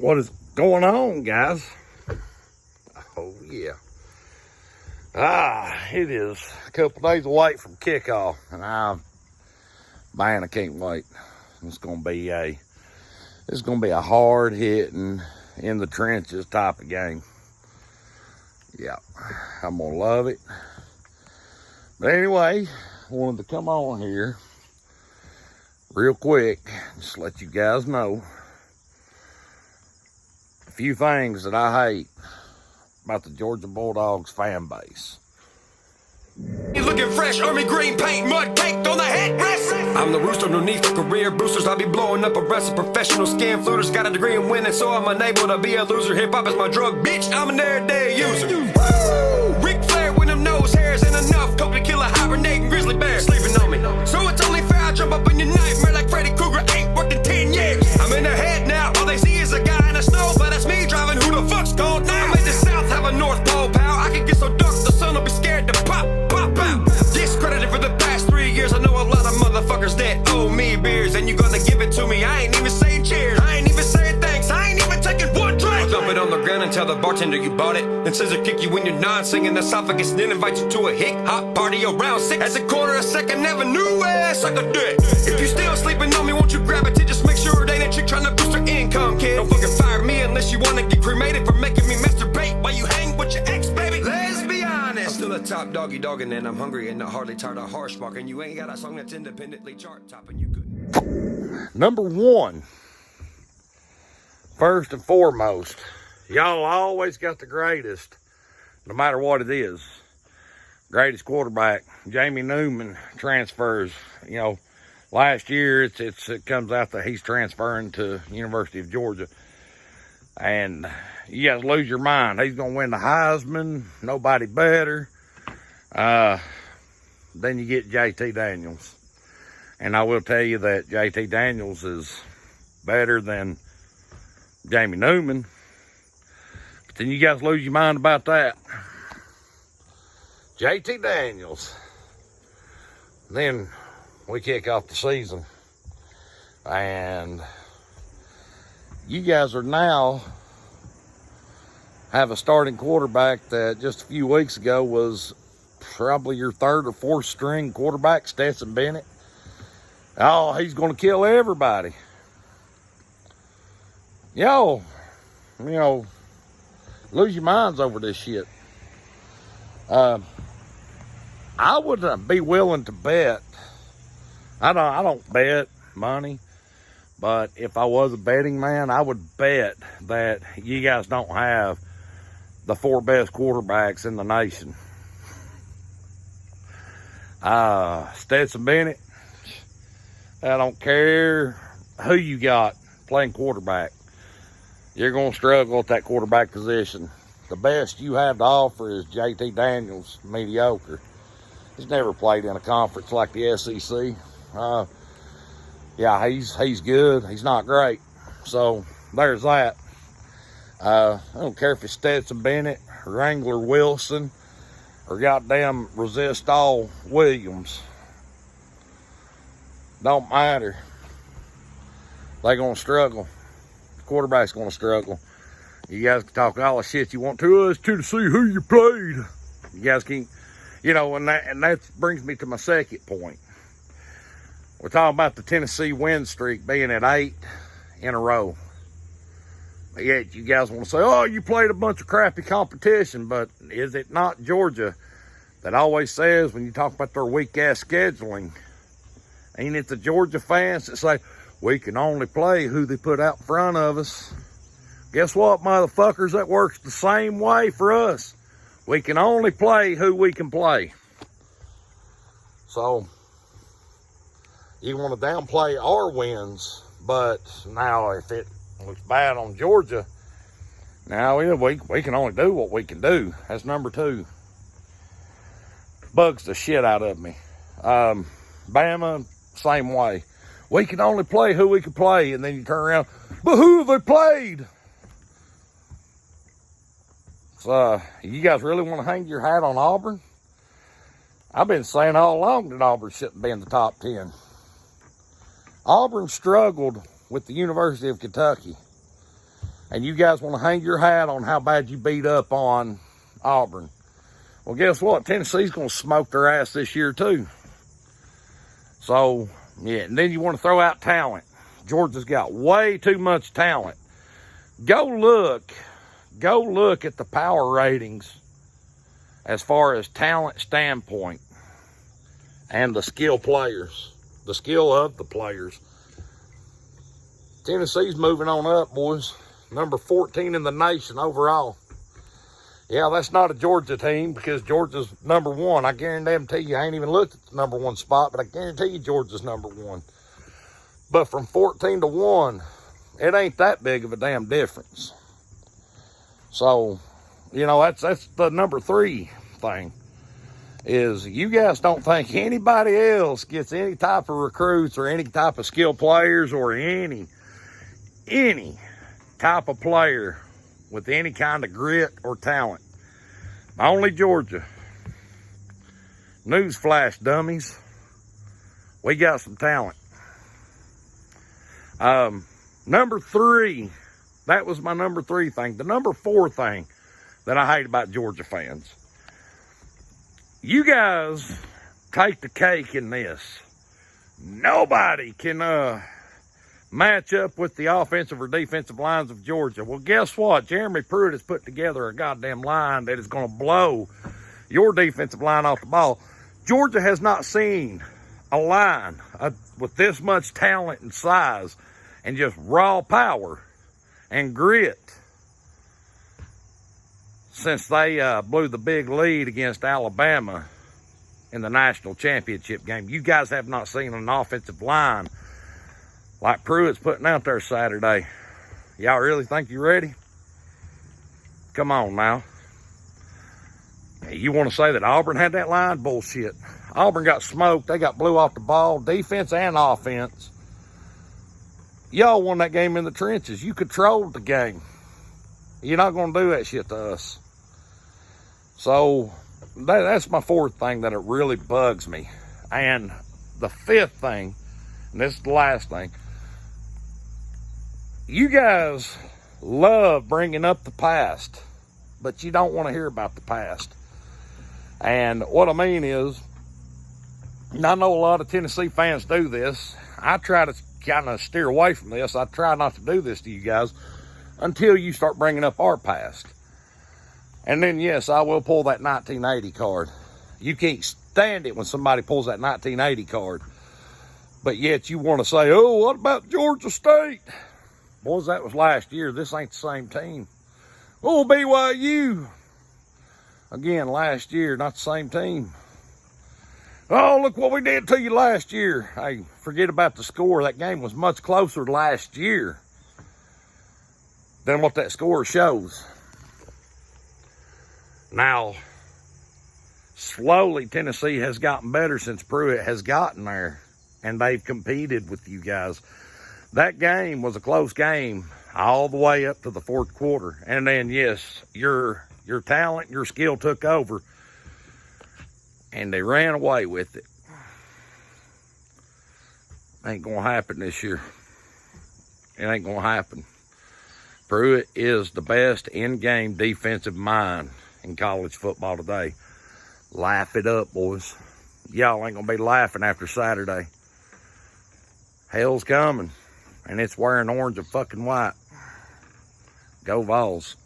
What is going on, guys? Oh, yeah. It is a couple days away from kickoff, and I can't wait. It's gonna be a hard hitting, in the trenches type of game. Yeah, I'm gonna love it. But anyway, I wanted to come on here real quick, just let you guys know a few things that I hate about the Georgia Bulldogs fan base. You looking fresh, army green paint, mud caked on the headrest. I'm the rooster underneath the career boosters. I be blowing up arrests of professional scan floaters. Got a degree in winning, so I'm unable to be a loser. Hip hop is my drug, bitch. I'm an everyday user. Woo! Ric Flair with them nose hairs and enough coke to kill a hibernating grizzly bear sleeping on me. So it's only fair I jump up in your nightmare like Freddy Krueger. Ain't worked in 10 years. I'm in the head now. All they see is a guy in the snow, but that's me driving. Who the fuck's called now? I made the South have a North Pole, pal. I can get so dark the sun will be scared to pop out. Discredited for the past 3 years. I know a lot of motherfuckers that owe me beers, and you gonna give it to me. I ain't even saying cheers. I ain't even saying thanks. I ain't even taking one drink. I'll dump it on the ground and tell the bartender you bought it. Then scissor kick you when you're not singing the esophagus. Then invite you to a hick hop party around 6 at the corner of 2nd Avenue. Suck a dick. If you still sleeping on me, won't you grab it to just make sure it ain't a chick trying to boost her income, kid. Don't fucking fire me unless you wanna get cremated for making me masturbate while you hang with your ex, baby. Let's be honest. I'm still a top doggy dogging, and I'm hungry and not hardly tired of harsh barking. You ain't got a song that's independently chart topping. You could. Number one, first and foremost, y'all always got the greatest, no matter what it is. Greatest quarterback, Jamie Newman, transfers. You know, last year it comes out that he's transferring to University of Georgia. And you guys lose your mind. He's going to win the Heisman. Nobody better. Then you get JT Daniels. And I will tell you that JT Daniels is better than Jamie Newman. But then you guys lose your mind about that. JT Daniels. Then we kick off the season. And you guys are now have a starting quarterback that just a few weeks ago was probably your 3rd or 4th string quarterback, Stetson Bennett. Oh, he's going to kill everybody. Yo, lose your minds over this shit. I would be willing to bet. I don't bet money, but if I was a betting man, I would bet that you guys don't have the 4 best quarterbacks in the nation. Stetson Bennett, I don't care who you got playing quarterback. You're going to struggle at that quarterback position. The best you have to offer is JT Daniels, mediocre. He's never played in a conference like the SEC. Yeah, he's good. He's not great. So there's that. I don't care if it's Stetson Bennett, Wrangler Wilson, or goddamn Resist All Williams. Don't matter. They're going to struggle. The quarterback's going to struggle. You guys can talk all the shit you want to us to see who you played. You guys can, and that brings me to my second point. We're talking about the Tennessee win streak being at 8 in a row. But yet you guys want to say, oh, you played a bunch of crappy competition, but is it not Georgia that always says when you talk about their weak-ass scheduling, ain't it the Georgia fans that say, we can only play who they put out in front of us? Guess what, motherfuckers? That works the same way for us. We can only play who we can play. So, you want to downplay our wins, but now if it looks bad on Georgia, now we can only do what we can do. That's number 2. Bugs the shit out of me. Bama, same way. We can only play who we can play, and then you turn around, but who have they played? So, you guys really want to hang your hat on Auburn? I've been saying all along that Auburn shouldn't be in the top 10. Auburn struggled with the University of Kentucky. and you guys want to hang your hat on how bad you beat up on Auburn. Well, guess what? Tennessee's going to smoke their ass this year too. So, yeah, and then you want to throw out talent. Georgia's got way too much talent. Go look at the power ratings as far as talent standpoint and the skill players, the skill of the players. Tennessee's moving on up, boys. Number 14 in the nation overall. Yeah, that's not a Georgia team because Georgia's number one. I guarantee you, I ain't even looked at the number one spot, but I guarantee you Georgia's number one. But from 14 to 1, it ain't that big of a damn difference. So, you know, that's the number 3 thing. Is you guys don't think anybody else gets any type of recruits or any type of skill players or any type of player with any kind of grit or talent. Only Georgia. Newsflash, dummies. We got some talent. Number 3, that was my number 3 thing. The number 4 thing that I hate about Georgia fans. You guys take the cake in this. Nobody can match up with the offensive or defensive lines of Georgia. Well, guess what? Jeremy Pruitt has put together a goddamn line that is going to blow your defensive line off the ball. Georgia has not seen a line with this much talent and size and just raw power and grit since they blew the big lead against Alabama in the national championship game. You guys have not seen an offensive line like Pruitt's putting out there Saturday. Y'all really think you're ready? Come on now. You want to say that Auburn had that line? Bullshit. Auburn got smoked. They got blew off the ball, defense and offense. Y'all won that game in the trenches. You controlled the game. You're not going to do that shit to us. So that's my 4th thing that it really bugs me. And the 5th thing, and this is the last thing, you guys love bringing up the past, but you don't want to hear about the past. And what I mean is, and I know a lot of Tennessee fans do this. I try to kind of steer away from this. I try not to do this to you guys until you start bringing up our past. And then, yes, I will pull that 1980 card. You can't stand it when somebody pulls that 1980 card. But yet you want to say, oh, what about Georgia State? Boys, that was last year. This ain't the same team. Oh, BYU. Again, last year, not the same team. Oh, look what we did to you last year. Hey, forget about the score. That game was much closer last year than what that score shows. Now, slowly Tennessee has gotten better since Pruitt has gotten there, and they've competed with you guys. That game was a close game all the way up to the 4th quarter. And then, yes, your talent, your skill took over, and they ran away with it. Ain't going to happen this year. It ain't going to happen. Pruitt is the best in-game defensive mind in college football today. Laugh it up, boys. Y'all ain't going to be laughing after Saturday. Hell's coming, and it's wearing orange and fucking white. Go Vols.